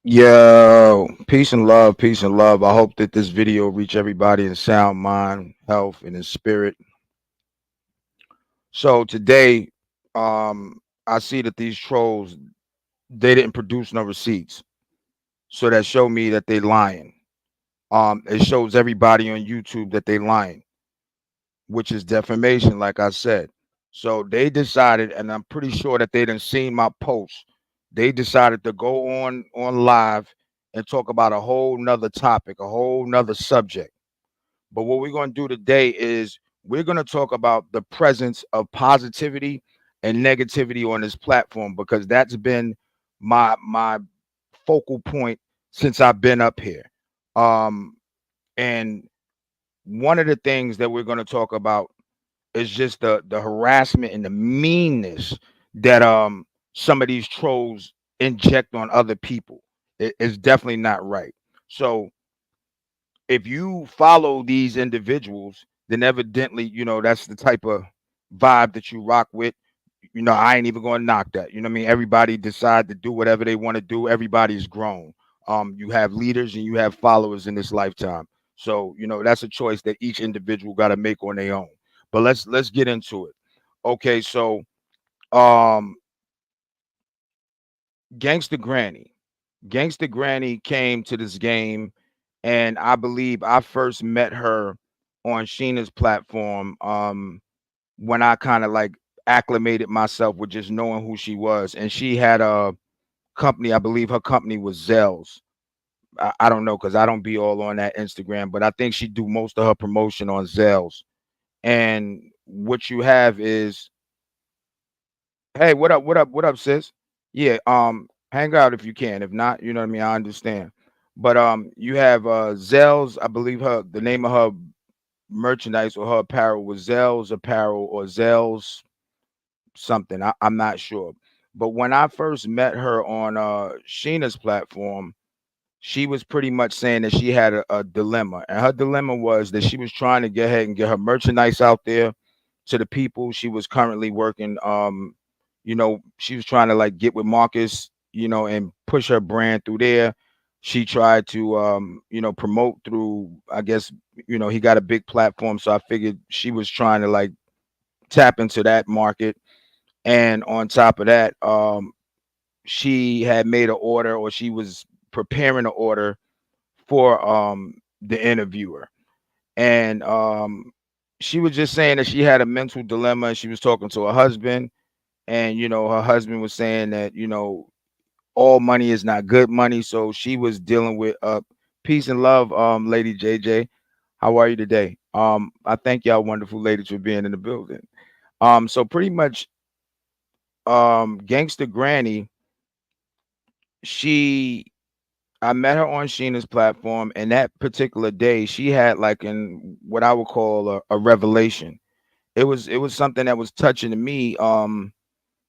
Yo, peace and love, peace and love. I hope that this video reach everybody in sound mind, health, and in spirit. So today, I see that these trolls they didn't produce no receipts, so that show me that they lying. It shows everybody on YouTube that they lying, which is defamation, like I said. So they decided, and I'm pretty sure that they didn't seen my post. They decided to go on live and talk about a whole nother topic, a whole nother subject. But what we're going to do today is we're going to talk about the presence of positivity and negativity on this platform because that's been my focal point since I've been up here. Um, and one of the things that we're going to talk about is just the harassment and the meanness that some of these trolls inject on other people. It's definitely not right. So if you follow these individuals, then evidently, that's the type of vibe that you rock with. I ain't even gonna knock that. You know what I mean? Everybody decide to do whatever they want to do. Everybody's grown. You have leaders and you have followers in this lifetime. So, that's a choice that each individual got to make on their own. But let's get into it. Okay, so um Gangsta Granny. Gangsta Granny came to this game, and I believe I first met her on Sheena's platform when I kind of like acclimated myself with just knowing who she was. And she had a company, I believe her company was Zell's. I don't know because I don't be all on that Instagram, but I think she do most of her promotion on Zell's. And what you have is, hey, what up, what up, what up, sis? Yeah, hang out if you can. If not, you know what I mean. I understand. But you have Zell's. I believe the name of her merchandise or her apparel was Zell's apparel or Zell's something. I'm not sure. But when I first met her on Sheena's platform, she was pretty much saying that she had a dilemma. And her dilemma was that she was trying to get ahead and get her merchandise out there to the people. She was currently working, she was trying to like get with Marcus, and push her brand through there. She tried to promote through, I guess, he got a big platform. So I figured she was trying to like tap into that market. And on top of that, she had made an order or she was preparing an order for the interviewer. And she was just saying that she had a mental dilemma. She was talking to her husband, and her husband was saying that all money is not good money. So she was dealing with peace and love, Lady JJ. How are you today? I thank y'all wonderful ladies for being in the building. So pretty much Gangsta Granny, she I met her on Sheena's platform, and that particular day, she had like an what I would call a revelation. It was something that was touching to me,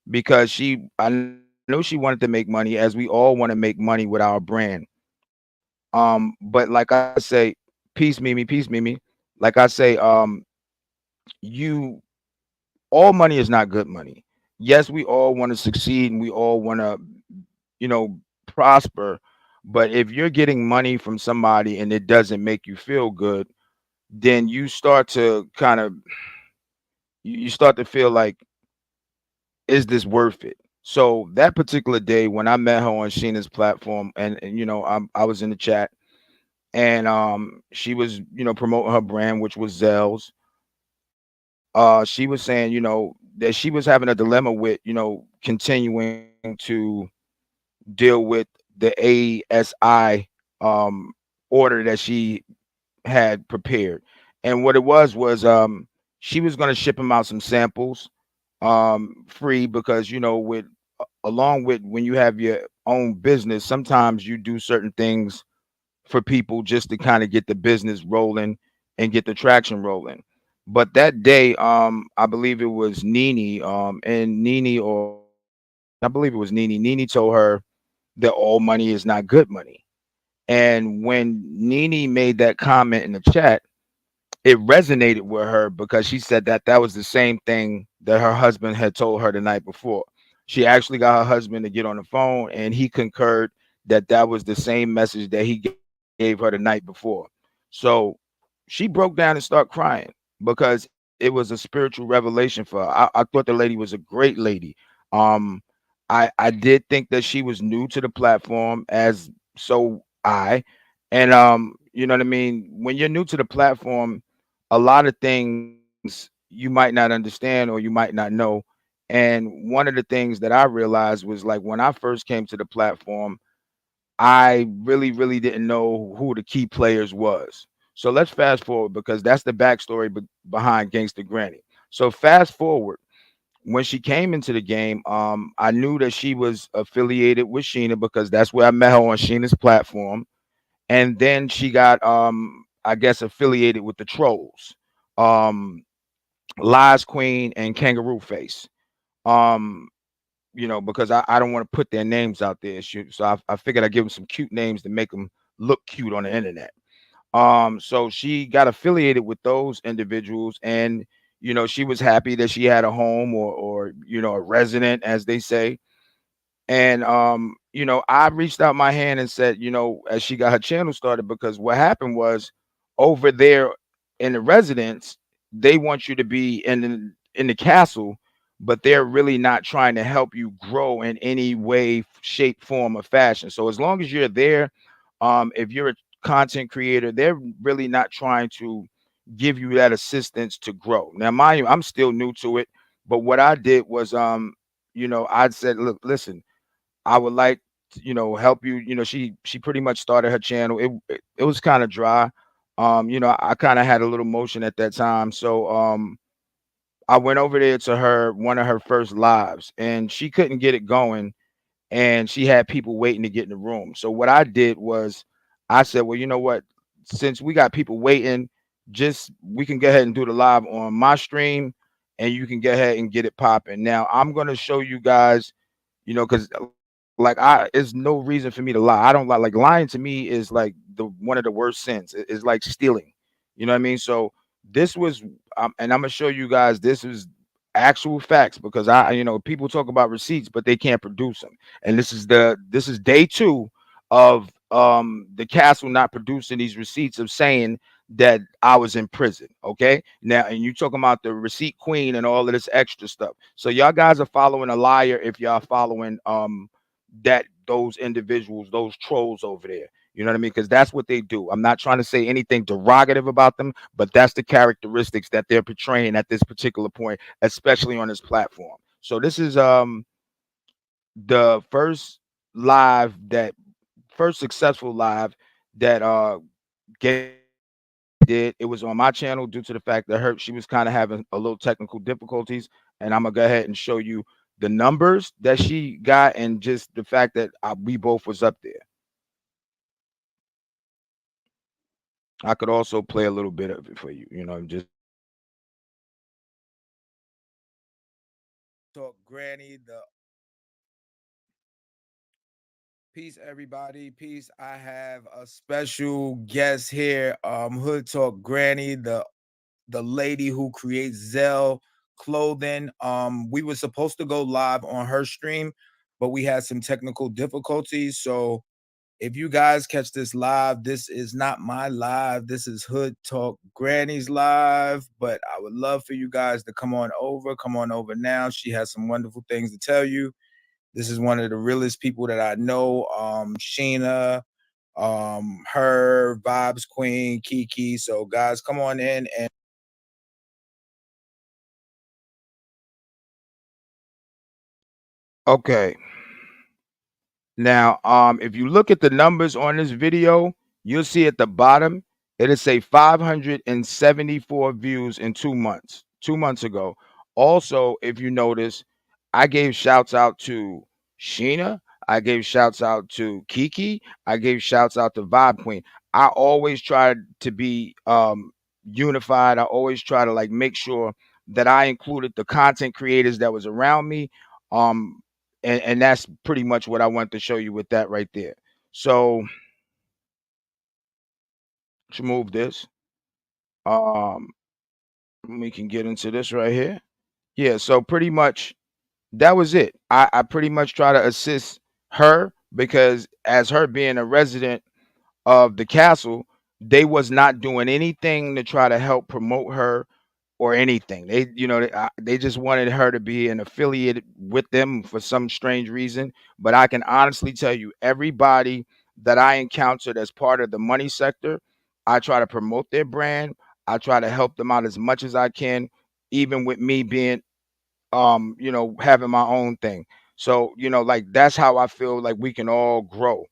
because I know she wanted to make money, as we all want to make money with our brand. But like I say, peace, Mimi, peace, Mimi. Like I say, you all money is not good money. Yes, we all want to succeed and we all want to, prosper. But if you're getting money from somebody and it doesn't make you feel good, then you start to kind of you start to feel like, is this worth it? So that particular day when I met her on Sheena's platform, and I was in the chat, and she was promoting her brand, which was Zell's. She was saying that she was having a dilemma with continuing to deal with the ASI order that she had prepared. And what it was she was going to ship him out some samples free, because with along with when you have your own business, sometimes you do certain things for people just to kind of get the business rolling and get the traction rolling. But that day, I believe it was Nene, and Nene, or I believe it was Nene. Nene told her that all money is not good money. And when Nene made that comment in the chat, it resonated with her because she said that that was the same thing that her husband had told her the night before. She actually got her husband to get on the phone, and he concurred that that was the same message that he gave her the night before. So she broke down and started crying because it was a spiritual revelation for her. I thought the lady was a great lady. Um, I did think that she was new to the platform, as so I, and you know what I mean. When you're new to the platform, a lot of things you might not understand or you might not know. And one of the things that I realized was like when I first came to the platform, I really didn't know who the key players was. So let's fast forward because that's the backstory behind Gangsta Granny. So fast forward when she came into the game, I knew that she was affiliated with Sheena because that's where I met her on Sheena's platform, and then she got, I guess, affiliated with the Trolls, um, Lies Queen and Kangaroo Face. Um, because I don't want to put their names out there. So I figured I'd give them some cute names to make them look cute on the internet. So she got affiliated with those individuals, and she was happy that she had a home or a resident, as they say. And I reached out my hand and said, as she got her channel started, because what happened was over there in the residence, they want you to be in the castle, but they're really not trying to help you grow in any way, shape, form, or fashion. So as long as you're there, if you're a content creator, they're really not trying to give you that assistance to grow. Now, mind you, I'm still new to it, but what I did was I said, look, listen, I would like to, help you. She pretty much started her channel. It was kind of dry. I kind of had a little motion at that time. So I went over there to her one of her first lives, and she couldn't get it going, and she had people waiting to get in the room. So what I did was I said, well, you know what? Since we got people waiting, just we can go ahead and do the live on my stream, and you can go ahead and get it popping. Now I'm gonna show you guys, because like it's no reason for me to lie. I don't lie. Like lying to me is like the one of the worst sins. It's like stealing. You know what I mean? So this was, and I'm gonna show you guys. This is actual facts because people talk about receipts, but they can't produce them. And this is day two of the castle not producing these receipts of saying that I was in prison. Okay, now and you talking about the receipt queen and all of this extra stuff. So y'all guys are following a liar if y'all following that those individuals, those trolls over there. You know what I mean? Because that's what they do. I'm not trying to say anything derogative about them, but that's the characteristics that they're portraying at this particular point, especially on this platform. So this is the first successful live that Gangsta did. It was on my channel due to the fact that she was kind of having a little technical difficulties, and I'm gonna go ahead and show you the numbers that she got and just the fact that we both was up there. I could also play a little bit of it for you, just talk granny the peace everybody. Peace. I have a special guest here. Hood Talk Granny, the lady who creates Zell clothing. We were supposed to go live on her stream, but we had some technical difficulties. So if you guys catch this live, this is not my live. This is Hood Talk Granny's live. But I would love for you guys to come on over. Come on over now. She has some wonderful things to tell you. This is one of the realest people that I know. Sheena, her, Vibes Queen, Kiki. So guys, come on in and okay. Now, if you look at the numbers on this video, you'll see at the bottom, it'll say 574 views in 2 months, 2 months ago. Also, if you notice, I gave shouts out to Sheena, I gave shouts out to Kiki, I gave shouts out to Vibe Queen. I always try to be unified. I always try to like make sure that I included the content creators that was around me. Um, and that's pretty much what I want to show you with that right there. So let's move this. Um, we can get into this right here. Yeah, so pretty much that was it. I pretty much try to assist her because as her being a resident of the castle, they was not doing anything to try to help promote her or anything. They just wanted her to be an affiliate with them for some strange reason. But I can honestly tell you, everybody that I encountered as part of the money sector, I try to promote their brand. I try to help them out as much as I can, even with me being having my own thing. So, like that's how I feel like we can all grow.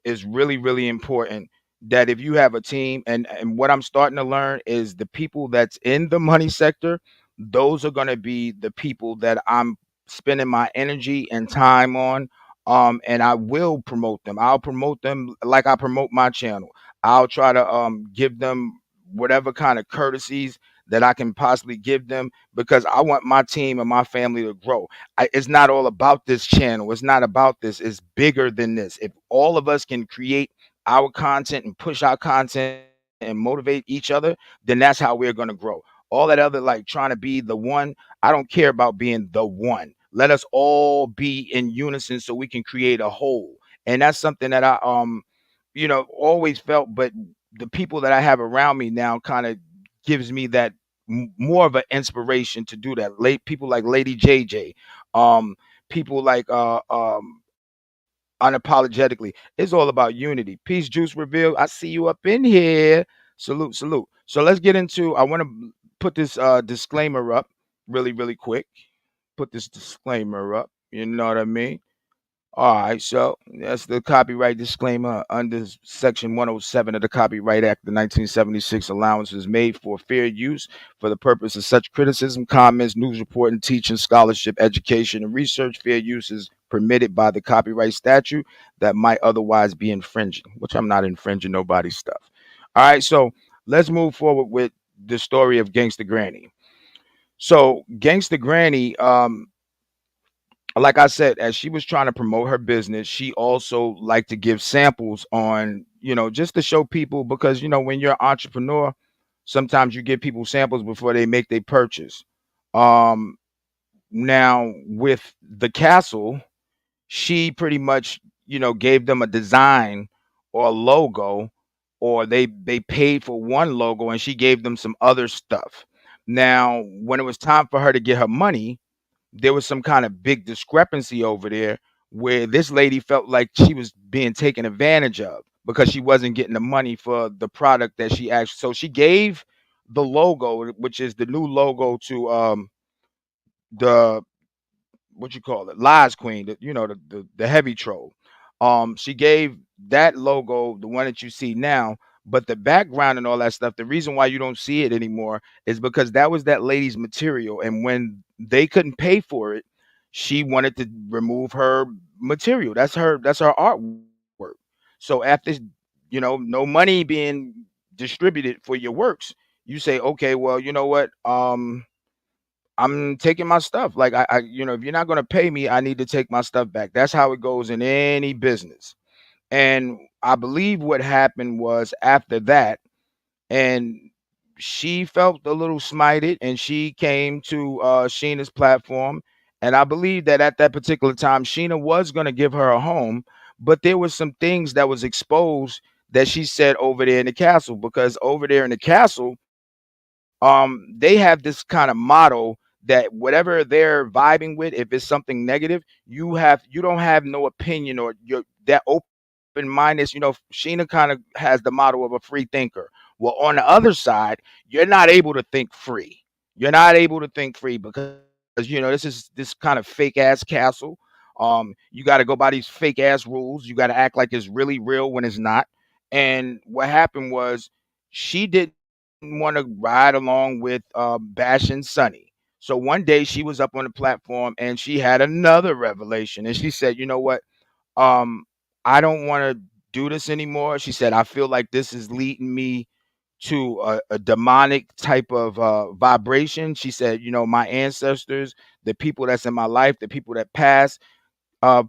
Is really, really important that if you have a team, and what I'm starting to learn is the people that's in the money sector, those are going to be the people that I'm spending my energy and time on. And I will promote them. I'll promote them like I promote my channel. I'll try to give them whatever kind of courtesies that I can possibly give them, because I want my team and my family to grow. It's not all about this channel. It's not about this. It's bigger than this. If all of us can create our content and push our content and motivate each other, then that's how we're going to grow. All that other, like trying to be the one, I don't care about being the one. Let us all be in unison so we can create a whole. And that's something that I always felt, but the people that I have around me now kind of gives me that more of an inspiration to do that. Late people like Lady JJ, um, people like unapologetically. It's all about unity. Peace, Juice Reveal. I see you up in here. Salute, salute. So let's get into. I want to put this disclaimer up really, really quick. Put this disclaimer up. You know what I mean? All right, so that's the copyright disclaimer under Section 107 of the Copyright Act of 1976. Allowance is made for fair use for the purpose of such criticism, comments, news reporting, teaching, scholarship, education, and research. Fair use is permitted by the copyright statute that might otherwise be infringing, which I'm not infringing nobody's stuff. All right, so let's move forward with the story of Gangsta Granny. So, Gangsta Granny, like I said, as she was trying to promote her business, she also liked to give samples on, just to show people, because when you're an entrepreneur, sometimes you give people samples before they make their purchase. Um, Now with the castle, she pretty much, gave them a design or a logo, or they paid for one logo and she gave them some other stuff. Now, when it was time for her to get her money, there was some kind of big discrepancy over there where this lady felt like she was being taken advantage of because she wasn't getting the money for the product that she actually. So she gave the logo, which is the new logo, to the what you call it, Lies Queen, the heavy troll. She gave that logo, the one that you see now, but the background and all that stuff. The reason why you don't see it anymore is because that was that lady's material, and when they couldn't pay for it, she wanted to remove her material. That's her artwork. So after no money being distributed for your works, you say, okay, well, you know what? I'm taking my stuff. Like if you're not gonna pay me, I need to take my stuff back. That's how it goes in any business. And I believe what happened was after that, and she felt a little smited, and she came to Sheena's platform. And I believe that at that particular time, Sheena was gonna give her a home, but there was some things that was exposed that she said over there in the castle, because over there in the castle, they have this kind of motto that whatever they're vibing with, if it's something negative, you don't have no opinion, or you're that open minded. Sheena kind of has the motto of a free thinker. Well, on the other side, you're not able to think free. You're not able to think free because this is this kind of fake ass castle. You got to go by these fake ass rules. You got to act like it's really real when it's not. And what happened was, she didn't want to ride along with bashing Sunny. So one day she was up on the platform and she had another revelation, and she said, "You know what? Um, I don't want to do this anymore." She said, "I feel like this is leading me to a demonic type of vibration." She said, "My ancestors, the people that's in my life, the people that passed,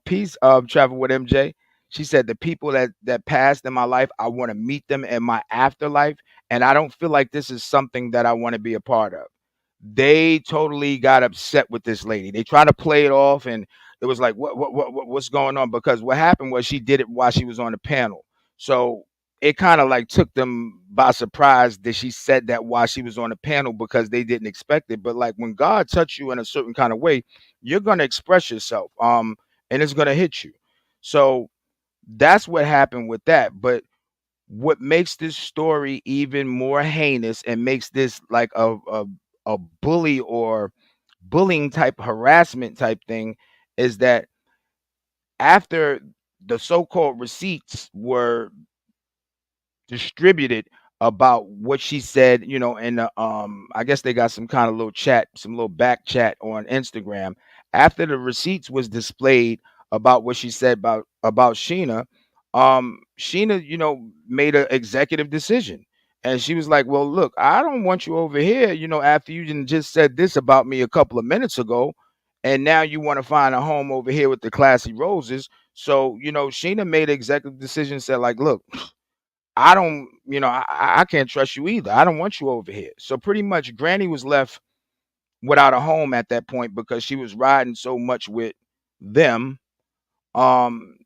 peace of travel with MJ." She said, "The people that passed in my life, I want to meet them in my afterlife, and I don't feel like this is something that I want to be a part of." They totally got upset with this lady. They try to play it off, and it was like what's going on? Because what happened was she did it while she was on the panel. So it kind of like took them by surprise that she said that while she was on the panel because they didn't expect it. But like when God touch you in a certain kind of way, you're gonna express yourself. And it's gonna hit you. So that's what happened with that. But what makes this story even more heinous and makes this like a bully or bullying type harassment type thing is that after the so-called receipts were distributed about what she said, and I guess they got some kind of little chat, some little back chat on Instagram. After the receipts was displayed about what she said about Sheena, Sheena, made an executive decision. And she was like, "Well, look, I don't want you over here, after you didn't just said this about me a couple of minutes ago, and now you want to find a home over here with the classy roses." So, Sheena made an executive decision, said, like, "Look, I don't, I can't trust you either. I don't want you over here." So pretty much Granny was left without a home at that point because she was riding so much with them, um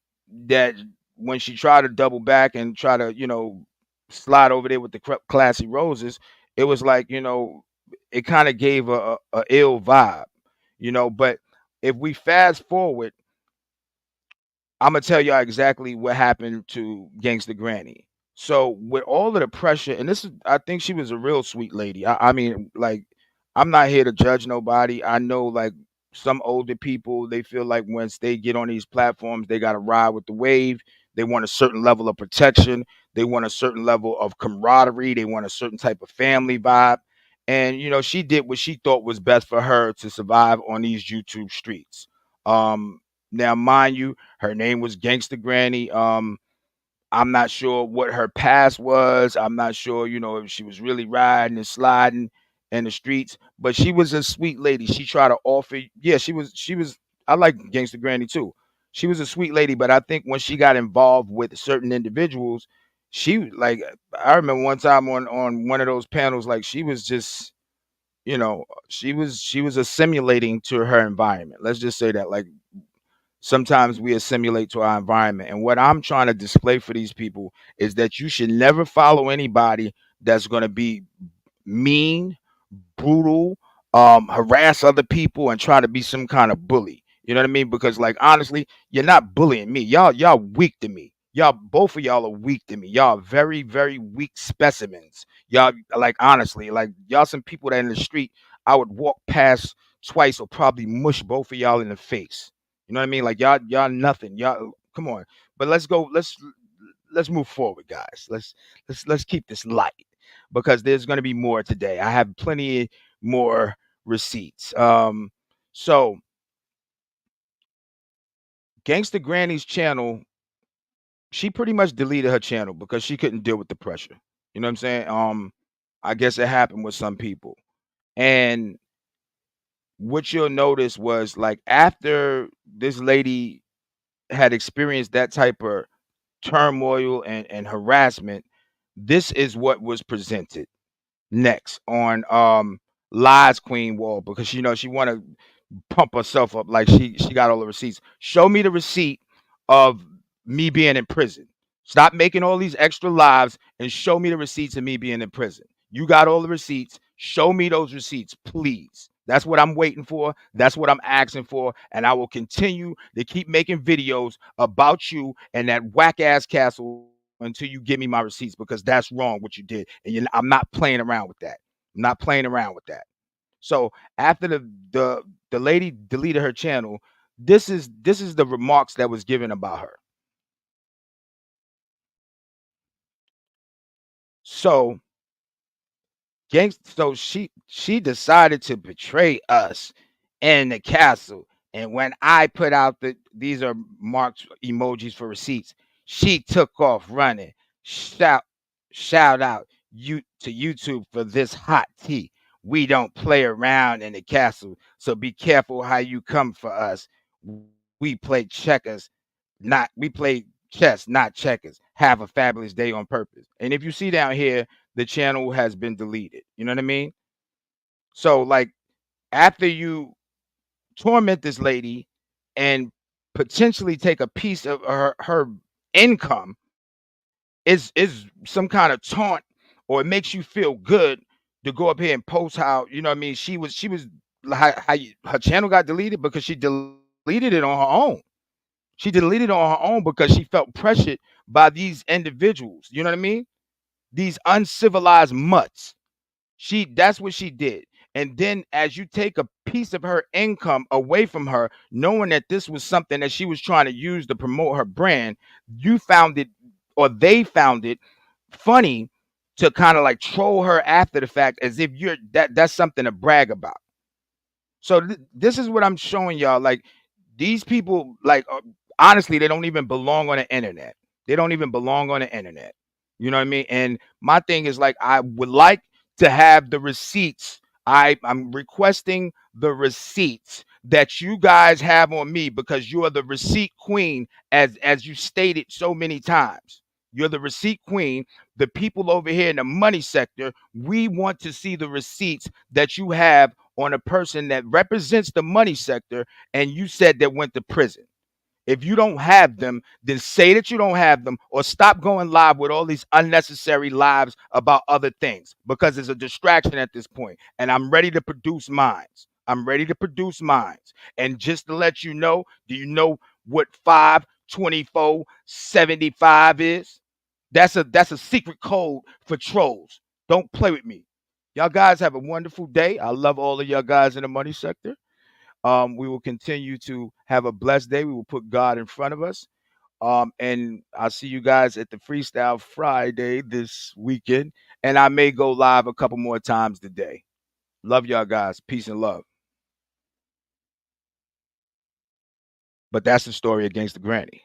that when she tried to double back and try to, slide over there with the classy roses, it was like, it kind of gave a ill vibe, but if we fast forward, I'm gonna tell y'all exactly what happened to Gangsta Granny. So with all of the pressure, and this is, I think she was a real sweet lady. I mean, like, I'm not here to judge nobody. I know, like, some older people, they feel like once they get on these platforms, they gotta ride with the wave. They want a certain level of protection. They want a certain level of camaraderie. They want a certain type of family vibe. And she did what she thought was best for her to survive on these YouTube streets. Um, Now, mind you, her name was Gangsta Granny. I'm not sure what her past was. I'm not sure, if she was really riding and sliding in the streets, but she was a sweet lady. She tried to offer, yeah, she was, I like Gangsta Granny too. She was a sweet lady, but I think when she got involved with certain individuals, she like, I remember one time on one of those panels, like she was just, she was assimilating to her environment. Let's just say that. Like, sometimes we assimilate to our environment. And what I'm trying to display for these people is that you should never follow anybody that's going to be mean, brutal, harass other people, and try to be some kind of bully. You know what I mean? Because, like, honestly, you're not bullying me. Y'all weak to me. Y'all, both of y'all are weak to me. Y'all are very, very weak specimens. Y'all, like, honestly, like, y'all some people that in the street I would walk past twice or probably mush both of y'all in the face. You know what I mean? Like, y'all nothing. Y'all, come on. But let's go. Let's move forward, guys. Let's keep this light because there's going to be more today. I have plenty more receipts. So Gangsta Granny's channel, she pretty much deleted her channel because she couldn't deal with the pressure. You know what I'm saying? I guess it happened with some people. And what you'll notice was, like, after this lady had experienced that type of turmoil and harassment, this is what was presented next on Lies Queen Wall, because she want to pump herself up like she got all the receipts. Show me the receipt of me being in prison. Stop making all these extra lives and show me the receipts of me being in prison. You got all the receipts. Show me those receipts, please. That's what I'm waiting for. That's what I'm asking for. And I will continue to keep making videos about you and that whack ass castle until you give me my receipts, because that's wrong what you did. And I'm not playing around with that. I'm not playing around with that. So after the lady deleted her channel, this is the remarks that was given about her. So so she decided to betray us in the castle. And when I put out these are marked emojis for receipts, she took off running. Shout shout out you to YouTube for this hot tea. We don't play around in the castle, so be careful how you come for us. We play checkers, not we play chess, not checkers. Have a fabulous day on purpose. And if you see down here, the channel has been deleted. You know what I mean? So, like, after you torment this lady, and potentially take a piece of her income is some kind of taunt, or it makes you feel good to go up here and post how, you know what I mean, she was her channel got deleted because she deleted it on her own. She deleted it on her own because she felt pressured by these individuals. You know what I mean? These uncivilized mutts. That's what she did. And then as you take a piece of her income away from her, knowing that this was something that she was trying to use to promote her brand, you found it, or they found it funny to kind of like troll her after the fact, as if that's something to brag about. So this is what I'm showing y'all. Like, these people, like, honestly, they don't even belong on the internet. They don't even belong on the internet. You know what I mean? And my thing is, like, I would like to have the receipts. I'm requesting the receipts that you guys have on me, because you are the receipt queen, as you stated so many times. You're the receipt queen. The people over here in the money sector, we want to see the receipts that you have on a person that represents the money sector, and you said that went to prison. If you don't have them, then say that you don't have them, or stop going live with all these unnecessary lives about other things, because it's a distraction at this point. And I'm ready to produce mines. I'm ready to produce mines. And just to let you know, do you know what 52475 is? That's a secret code for trolls. Don't play with me. Y'all guys have a wonderful day. I love all of y'all guys in the money sector. We will continue to have a blessed day. We will put God in front of us. And I'll see you guys at the Freestyle Friday this weekend. And I may go live a couple more times today. Love y'all guys. Peace and love. But that's the story against the granny.